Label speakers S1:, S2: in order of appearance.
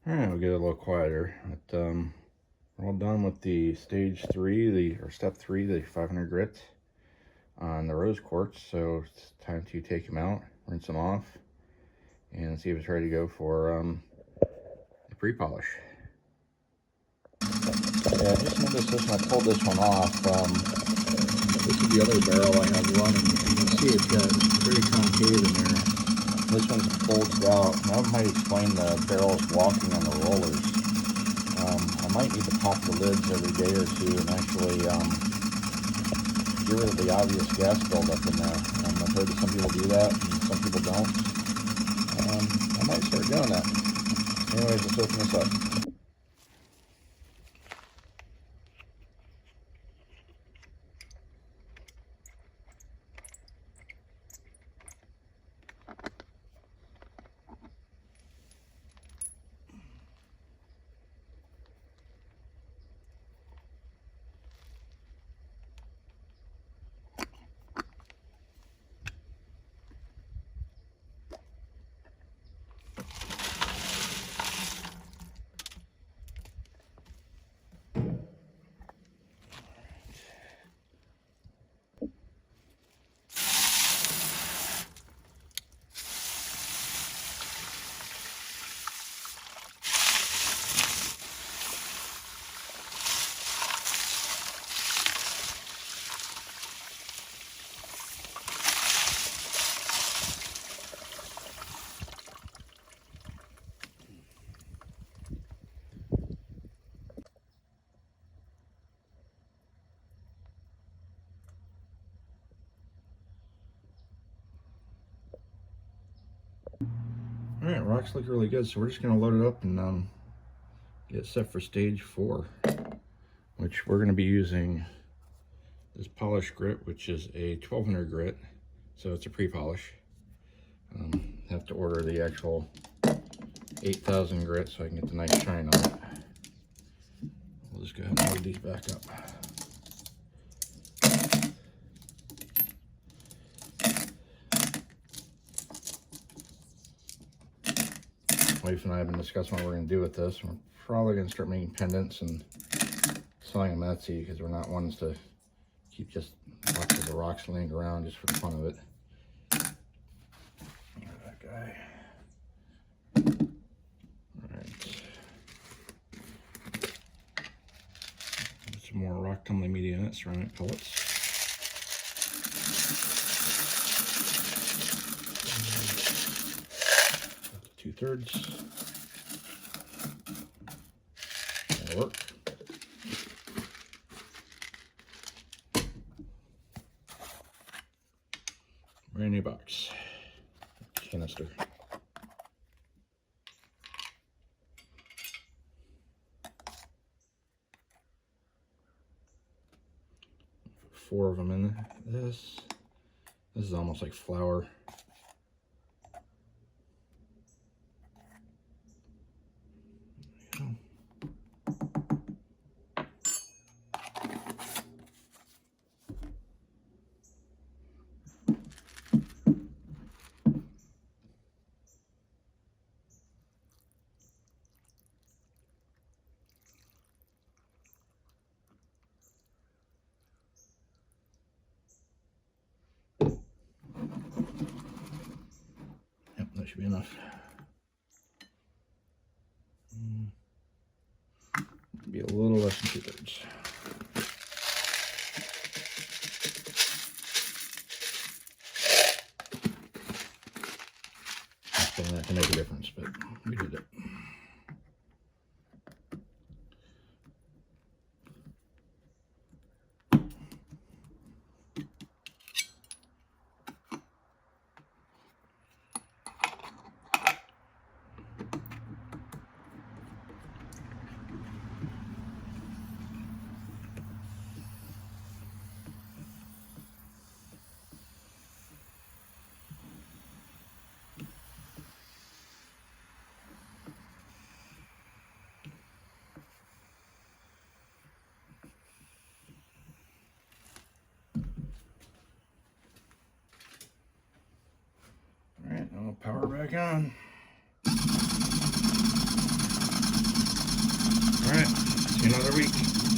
S1: Alright, we'll get a little quieter. But, we're all done with the stage 3, or step 3, the 500 grit on the rose quartz. So it's time to take them out, rinse them off, and see if it's ready to go for the pre-polish. Yeah, I just noticed this when I pulled this one off. This is the other barrel I have running. You can see it's got very concave in there. This one's bulged out. That might explain the barrels walking on the rollers. I might need to pop the lids every day or two and actually get rid of the obvious gas buildup in there. I've heard that some people do that and some people don't. I might start doing that. Anyways, let's open this up. Alright, rocks look really good, so we're just going to load it up and get it set for stage 4, which we're going to be using this polished grit, which is a 1200 grit, so it's a pre-polish. Have to order the actual 8000 grit so I can get the nice shine on it. We'll just go ahead and load these back up. Wife and I have been discussing what we're going to do with this. We're probably going to start making pendants and selling them on Etsy because we're not ones to keep just lots of the rocks laying around just for the fun of it. Look at that guy. Alright. Some more rock tumbling media in it, ceramic pellets. 2/3. That'll work. Brand new box. Canister. Put 4 of them in this. This is almost like flour. Yep, that should be enough. Be a little less than 2/3. That can make a difference, but we did it. Power back on. All right, see you another week.